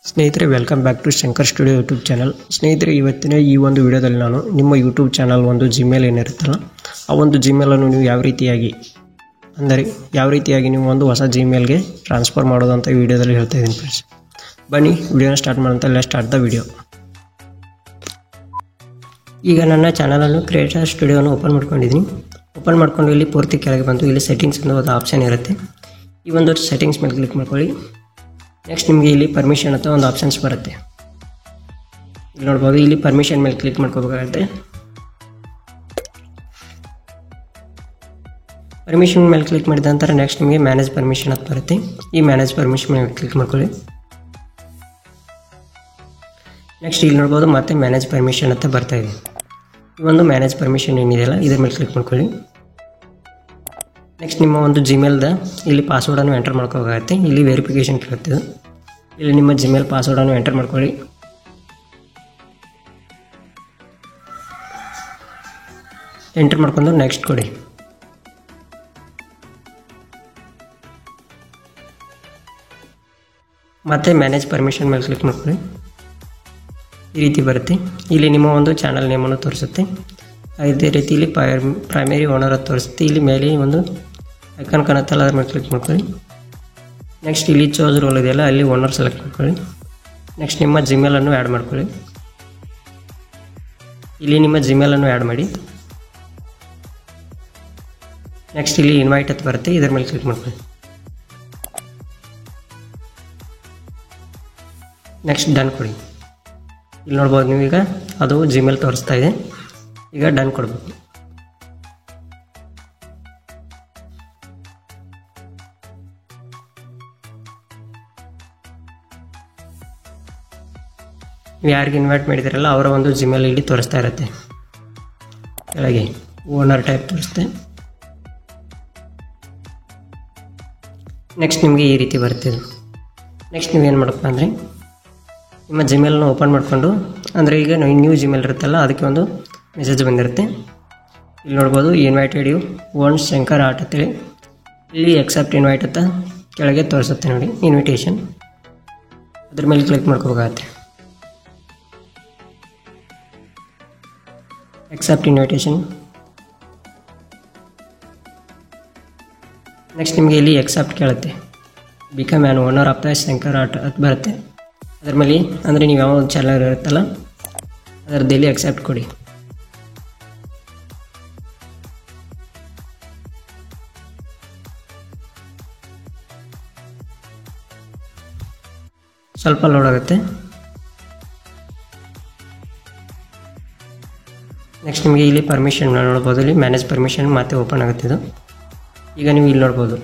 ಸ್ನೇಹಿತರೆ welcome back to Shankar studio YouTube channel. ಸ್ನೇಹಿತರೆ ಇವತ್ತಿನ ಈ ಒಂದು ವಿಡಿಯೋದಲ್ಲಿ ನಾನು ನಿಮ್ಮ ಯೂಟ್ಯೂಬ್ ಚಾನಲ್ ಒಂದು ಜಿಮೇಲ್ ಏನಿರುತ್ತಲ್ಲ ಆ ಒಂದು ಜಿಮೇಲನ್ನು ನೀವು ಯಾವ ರೀತಿಯಾಗಿ ನೀವು ಒಂದು ಹೊಸ ಜಿಮೇಲ್ಗೆ ಟ್ರಾನ್ಸ್ಫರ್ ಮಾಡೋದು ಅಂತ ಈ ವಿಡಿಯೋದಲ್ಲಿ ಹೇಳ್ತಾ ಇದ್ದೀನಿ ಫ್ರೆಂಡ್ಸ್. ಬನ್ನಿ ವಿಡಿಯೋನ ಸ್ಟಾರ್ಟ್ ಮಾಡೋಂತ ಲೆಟ್ಸ್ ಸ್ಟಾರ್ಟ್ ದ ವಿಡಿಯೋ. ಈಗ ನನ್ನ ಚಾನಲನ್ನು ಕ್ರಿಯೇಟರ್ ಸ್ಟುಡಿಯೋನ ಓಪನ್ ಮಾಡ್ಕೊಂಡಿದ್ದೀನಿ. ಓಪನ್ ಮಾಡ್ಕೊಂಡು ಇಲ್ಲಿ ಪೂರ್ತಿ ಕೆಳಗೆ ಬಂದು ಇಲ್ಲಿ ಸೆಟ್ಟಿಂಗ್ಸ್ ಅನ್ನೋ ಒಂದು ಆಪ್ಷನ್ ಇರುತ್ತೆ. ಈ ಒಂದು ಸೆಟ್ಟಿಂಗ್ಸ್ ಮೇಲೆ ಕ್ಲಿಕ್ ಮಾಡ್ಕೊಳ್ಳಿ. ನೆಕ್ಸ್ಟ್ ನಿಮಗೆ ಇಲ್ಲಿ ಪರ್ಮಿಷನ್ ಅಂತ ಒಂದು ಆಪ್ಷನ್ಸ್ ಬರುತ್ತೆ. ಇಲ್ಲಿ ನೋಡ್ಬೋದು, ಇಲ್ಲಿ ಪರ್ಮಿಷನ್ ಮೇಲೆ ಕ್ಲಿಕ್ ಮಾಡ್ಕೋಬೇಕಾಗುತ್ತೆ. ಪರ್ಮಿಷನ್ ಮೇಲೆ ಕ್ಲಿಕ್ ಮಾಡಿದ ನಂತರ ನೆಕ್ಸ್ಟ್ ನಿಮಗೆ ಮ್ಯಾನೇಜ್ ಪರ್ಮಿಷನ್ ಅಂತ ಬರುತ್ತೆ. ಈ ಮ್ಯಾನೇಜ್ ಪರ್ಮಿಷನ್ ಮೇಲೆ ಕ್ಲಿಕ್ ಮಾಡ್ಕೊಳ್ಳಿ. ನೆಕ್ಸ್ಟ್ ಇಲ್ಲಿ ನೋಡ್ಬೋದು ಮತ್ತೆ ಮ್ಯಾನೇಜ್ ಪರ್ಮಿಷನ್ ಅಂತ ಬರ್ತಾ ಇದೆ. ಈ ಒಂದು ಮ್ಯಾನೇಜ್ ಪರ್ಮಿಷನ್ ಏನಿದೆಯಲ್ಲ ಇದ್ರ ಮೇಲೆ ಕ್ಲಿಕ್ ಮಾಡ್ಕೊಳ್ಳಿ. ನೆಕ್ಸ್ಟ್ ನಿಮ್ಮ ಒಂದು ಜಿಮೇಲ್ದ ಇಲ್ಲಿ ಪಾಸ್ವರ್ಡನ್ನು ಎಂಟರ್ ಮಾಡ್ಕೋಬೇಕಾಗುತ್ತೆ. ಇಲ್ಲಿ ವೆರಿಫಿಕೇಷನ್ ಕೇಳುತ್ತೆ. ಇಲ್ಲಿ ನಿಮ್ಮ ಜಿಮೇಲ್ ಪಾಸ್ವರ್ಡನ್ನು ಎಂಟರ್ ಮಾಡ್ಕೊಳ್ಳಿ. ಎಂಟರ್ ಮಾಡ್ಕೊಂಡು ನೆಕ್ಸ್ಟ್ ಕೊಡಿ. ಮತ್ತೆ ಮ್ಯಾನೇಜ್ ಪರ್ಮಿಷನ್ ಮೇಲೆ ಕ್ಲಿಕ್ ಮಾಡ್ಕೊಳ್ಳಿ. ಈ ರೀತಿ ಬರುತ್ತೆ. ಇಲ್ಲಿ ನಿಮ್ಮ ಒಂದು ಚಾನಲ್ ನೇಮನ್ನು ತೋರಿಸುತ್ತೆ. ಅದೇ ರೀತಿ ಇಲ್ಲಿ ಪ್ರೈಮರಿ ಓನರ್ ಅಂತ ತೋರಿಸುತ್ತೆ. ಇಲ್ಲಿ ಮೇಲೆ ಒಂದು ಐಕಾನ್ ಕಾಣುತ್ತಲ್ಲ ಅದ್ರ ಮೇಲೆ ಕ್ಲಿಕ್ ಮಾಡ್ಕೊಳ್ಳಿ. ನೆಕ್ಸ್ಟ್ ಇಲ್ಲಿ ಚೋಸ್ ರೋಲ್ ಇದೆಯಲ್ಲ ಅಲ್ಲಿ ಓನರ್ ಸೆಲೆಕ್ಟ್ ಮಾಡ್ಕೊಳ್ಳಿ. ನೆಕ್ಸ್ಟ್ ನಿಮ್ಮ ಜಿಮೇಲನ್ನು ಆ್ಯಡ್ ಮಾಡ್ಕೊಳ್ಳಿ. ಇಲ್ಲಿ ನಿಮ್ಮ ಜಿಮೇಲನ್ನು ಆ್ಯಡ್ ಮಾಡಿ. ನೆಕ್ಸ್ಟ್ ಇಲ್ಲಿ ಇನ್ವೈಟ್ ಅಂತ ಬರುತ್ತೆ, ಇದರ ಮೇಲೆ ಕ್ಲಿಕ್ ಮಾಡ್ಕೊಳ್ಳಿ. ನೆಕ್ಸ್ಟ್ ಡನ್ ಕೊಡಿ. ಇಲ್ಲಿ ನೋಡ್ಬೋದು ನೀವೀಗ ಅದು ಜಿಮೇಲ್ ತೋರಿಸ್ತಾ ಇದೆ. ಈಗ ಡನ್ ಕೊಡಬೇಕು. ನೀವು ಯಾರಿಗೆ ಇನ್ವೈಟ್ ಮಾಡಿದ್ದೀರಲ್ಲ ಅವರ ಒಂದು ಜಿಮೇಲ್ ಇಲ್ಲಿ ತೋರಿಸ್ತಾ ಇರುತ್ತೆ. ಕೆಳಗೆ ಓನರ್ ಟೈಪ್ ತೋರಿಸುತ್ತೆ. ನೆಕ್ಸ್ಟ್ ನಿಮಗೆ ಈ ರೀತಿ ಬರುತ್ತೆ. ನೆಕ್ಸ್ಟ್ ನೀವೇನು ಮಾಡಬೇಕು ಅಂದರೆ ನಿಮ್ಮ ಜಿಮೇಲ್ನ ಓಪನ್ ಮಾಡಿಕೊಂಡು, ಅಂದರೆ ಈಗ ನ್ಯೂ ಜಿಮೇಲ್ ಇರುತ್ತಲ್ಲ ಅದಕ್ಕೆ ಒಂದು ಮೆಸೇಜ್ ಬಂದಿರುತ್ತೆ. ಇಲ್ಲಿ ನೋಡ್ಬೋದು invited you on Shankar art ಅಂತೇಳಿ ಇಲ್ಲಿ ಎಕ್ಸೆಪ್ಟ್ ಇನ್ವೈಟ್ ಅಂತ ಕೆಳಗೆ ತೋರಿಸುತ್ತೆ ನೋಡಿ ಇನ್ವಿಟೇಷನ್. ಅದ್ರ ಮೇಲೆ ಕ್ಲಿಕ್ ಮಾಡ್ಕೋಬೇಕಾಗತ್ತೆ. Accept invitation. ನೆಕ್ಸ್ಟ್ ನಿಮಗೆ ಇಲ್ಲಿ ಎಕ್ಸೆಪ್ಟ್ ಕೇಳುತ್ತೆ. Become an owner of the Shankar art ಅಂತ ಬರುತ್ತೆ. ಅದ್ರ ಮೇಲೆ ಅಂದರೆ ನೀವು ಯಾವ ಒಂದು ಚಾನಲ್ ಇರುತ್ತಲ್ಲ ಅದರದ್ದು ಎಕ್ಸೆಪ್ಟ್ ಕೊಡಿ. ಸ್ವಲ್ಪ ಲೋಡ್ ಆಗುತ್ತೆ. ನೆಕ್ಸ್ಟ್ ನಿಮಗೆ ಇಲ್ಲಿ ಪರ್ಮಿಷನ್ ನೋಡ್ಬೋದು. ಇಲ್ಲಿ ಮ್ಯಾನೇಜ್ ಪರ್ಮಿಷನ್ ಮತ್ತೆ ಓಪನ್ ಆಗುತ್ತೆ ಇದು. ಈಗ ನೀವು ಇಲ್ಲಿ ನೋಡ್ಬೋದು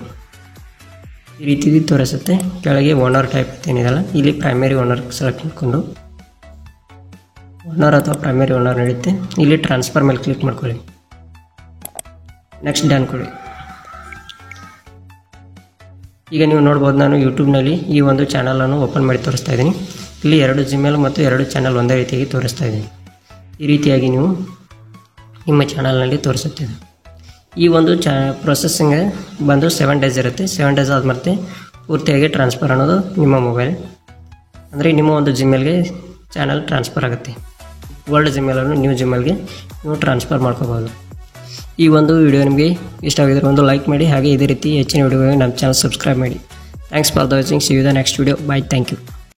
ಈ ರೀತಿ ತೋರಿಸುತ್ತೆ. ಕೆಳಗೆ ಓನರ್ ಟೈಪ್ ಏನಿದೆಲ್ಲ ಇಲ್ಲಿ ಪ್ರೈಮರಿ ಓನರ್ ಸೆಲೆಕ್ಟ್ ಮಾಡ್ಕೊಂಡು ಓನರ್ ಅಥವಾ ಪ್ರೈಮರಿ ಓನರ್ ನಡೆಯುತ್ತೆ. ಇಲ್ಲಿ ಟ್ರಾನ್ಸ್ಫರ್ ಮೇಲೆ ಕ್ಲಿಕ್ ಮಾಡ್ಕೊಳ್ಳಿ. ನೆಕ್ಸ್ಟ್ ಡನ್ ಕೊಡಿ. ಈಗ ನೀವು ನೋಡ್ಬೋದು ನಾನು ಯೂಟ್ಯೂಬ್ನಲ್ಲಿ ಈ ಒಂದು ಚಾನಲನ್ನು ಓಪನ್ ಮಾಡಿ ತೋರಿಸ್ತಾ ಇದ್ದೀನಿ. ಇಲ್ಲಿ 2 ಜಿಮೇಲ್ ಮತ್ತು 2 ಚಾನಲ್ ಒಂದೇ ರೀತಿಯಾಗಿ ತೋರಿಸ್ತಾ ಇದ್ದೀನಿ. ಈ ರೀತಿಯಾಗಿ ನೀವು ನಿಮ್ಮ ಚಾನಲ್ನಲ್ಲಿ ತೋರಿಸುತ್ತದೆ. ಈ ಒಂದು ಪ್ರೊಸೆಸಿಂಗ್ ಬಂದು 7 ಡೇಸ್ ಇರುತ್ತೆ. 7 ಡೇಸ್ ಆದಮೇಲೆ ಪೂರ್ತಿಯಾಗಿ ಟ್ರಾನ್ಸ್ಫರ್ ಅನ್ನೋದು ನಿಮ್ಮ ಮೊಬೈಲ್ ಅಂದರೆ ನಿಮ್ಮ ಒಂದು ಜಿಮೇಲ್ಗೆ ಚಾನಲ್ ಟ್ರಾನ್ಸ್ಫರ್ ಆಗುತ್ತೆ. ಓಲ್ಡ್ ಜಿಮೇಲನ್ನು ನ್ಯೂ ಜಿಮೇಲ್ಗೆ ನೀವು ಟ್ರಾನ್ಸ್ಫರ್ ಮಾಡ್ಕೋಬೋದು. ಈ ಒಂದು ವಿಡಿಯೋ ನಿಮಗೆ ಇಷ್ಟವಾಗಿದ್ದರೆ ಒಂದು ಲೈಕ್ ಮಾಡಿ, ಹಾಗೆ ಇದೇ ರೀತಿ ಹೆಚ್ಚಿನ ವಿಡಿಯೋಗಳಿಗೆ ನಮ್ಮ ಚಾನಲ್ ಸಬ್ಸ್ಕ್ರೈಬ್ ಮಾಡಿ. Thanks for the watching. See you the next video. Bye. Thank you.